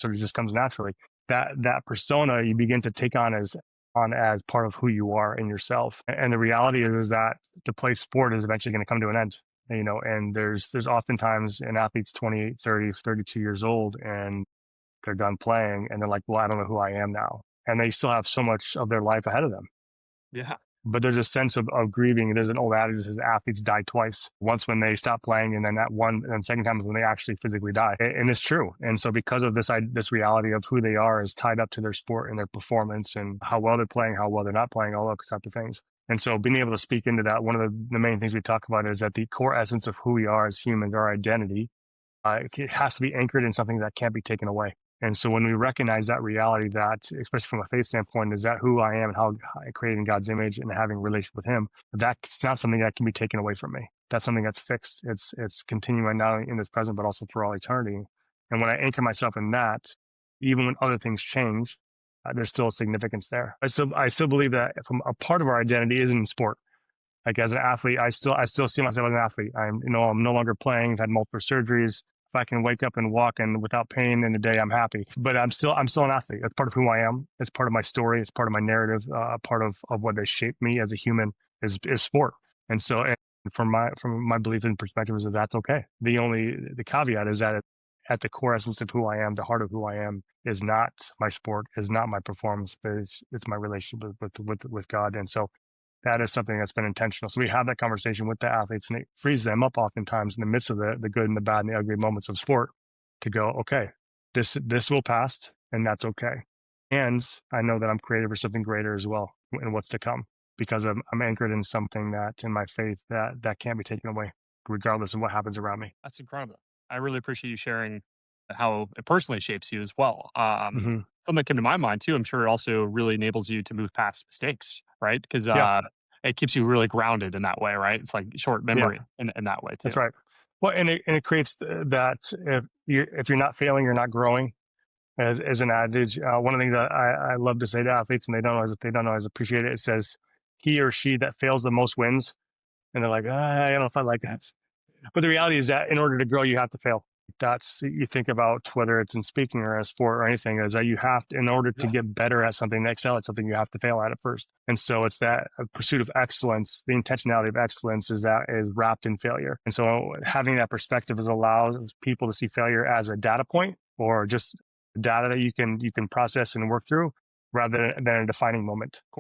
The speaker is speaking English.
sort of just comes naturally. That persona you begin to take on as part of who you are in yourself. And the reality is that to play sport is eventually going to come to an end. And there's oftentimes an athlete's 28, 30, 32 years old and they're done playing and they're like, well, I don't know who I am now. And they still have so much of their life ahead of them. Yeah. But there's a sense of grieving. There's an old adage that says athletes die twice. Once when they stop playing, and then and then second time is when they actually physically die. And it's true. And so because of this reality of who they are is tied up to their sport and their performance and how well they're playing, how well they're not playing, all those type of things. And so being able to speak into that, one of the main things we talk about is that the core essence of who we are as humans, our identity, it has to be anchored in something that can't be taken away. And so when we recognize that reality, that especially from a faith standpoint, is that who I am and how I created in God's image and having a relationship with Him, that's not something that can be taken away from me. That's something that's fixed. It's continuing not only in this present, but also for all eternity. And when I anchor myself in that, even when other things change, there's still a significance there. I still believe that from a part of our identity is in sport. Like as an athlete, I still see myself as an athlete. I'm no longer playing. I've had multiple surgeries. If I can wake up and walk and without pain in the day, I'm happy. But I'm still an athlete. That's part of who I am. It's part of my story. It's part of my narrative. Part of what has shaped me as a human is sport. And so, from my belief and perspective is that's okay. The caveat is that at the core essence of who I am, the heart of who I am, is not my sport, is not my performance, but it's my relationship with God. And so that is something that's been intentional. So we have that conversation with the athletes, and it frees them up oftentimes in the midst of the good and the bad and the ugly moments of sport to go, okay, this will pass, and that's okay. And I know that I'm created for something greater as well in what's to come, because I'm anchored in something that in my faith that can't be taken away, regardless of what happens around me. That's incredible. I really appreciate you sharing how it personally shapes you as well. Hmm. Something that came to my mind too, I'm sure it also really enables you to move past mistakes, right? Because Yeah, it keeps you really grounded in that way, right? It's like short yeah, memory in that way too. that's right. Well, and it creates that if you're not failing, you're not growing. As an adage, one of the things that I love to say to athletes, and they don't always appreciate it. It says, "He or she that fails the most wins," and they're like, "I don't know if I like that." But the reality is that in order to grow, you have to fail. That's you think about whether it's in speaking or a sport or anything, is that you have to, in order to Yeah. get better at something, to excel at something, you have to fail at it first. And so it's that pursuit of excellence, the intentionality of excellence is wrapped in failure. And so having that perspective allows people to see failure as a data point or just data that you can process and work through rather than a defining moment.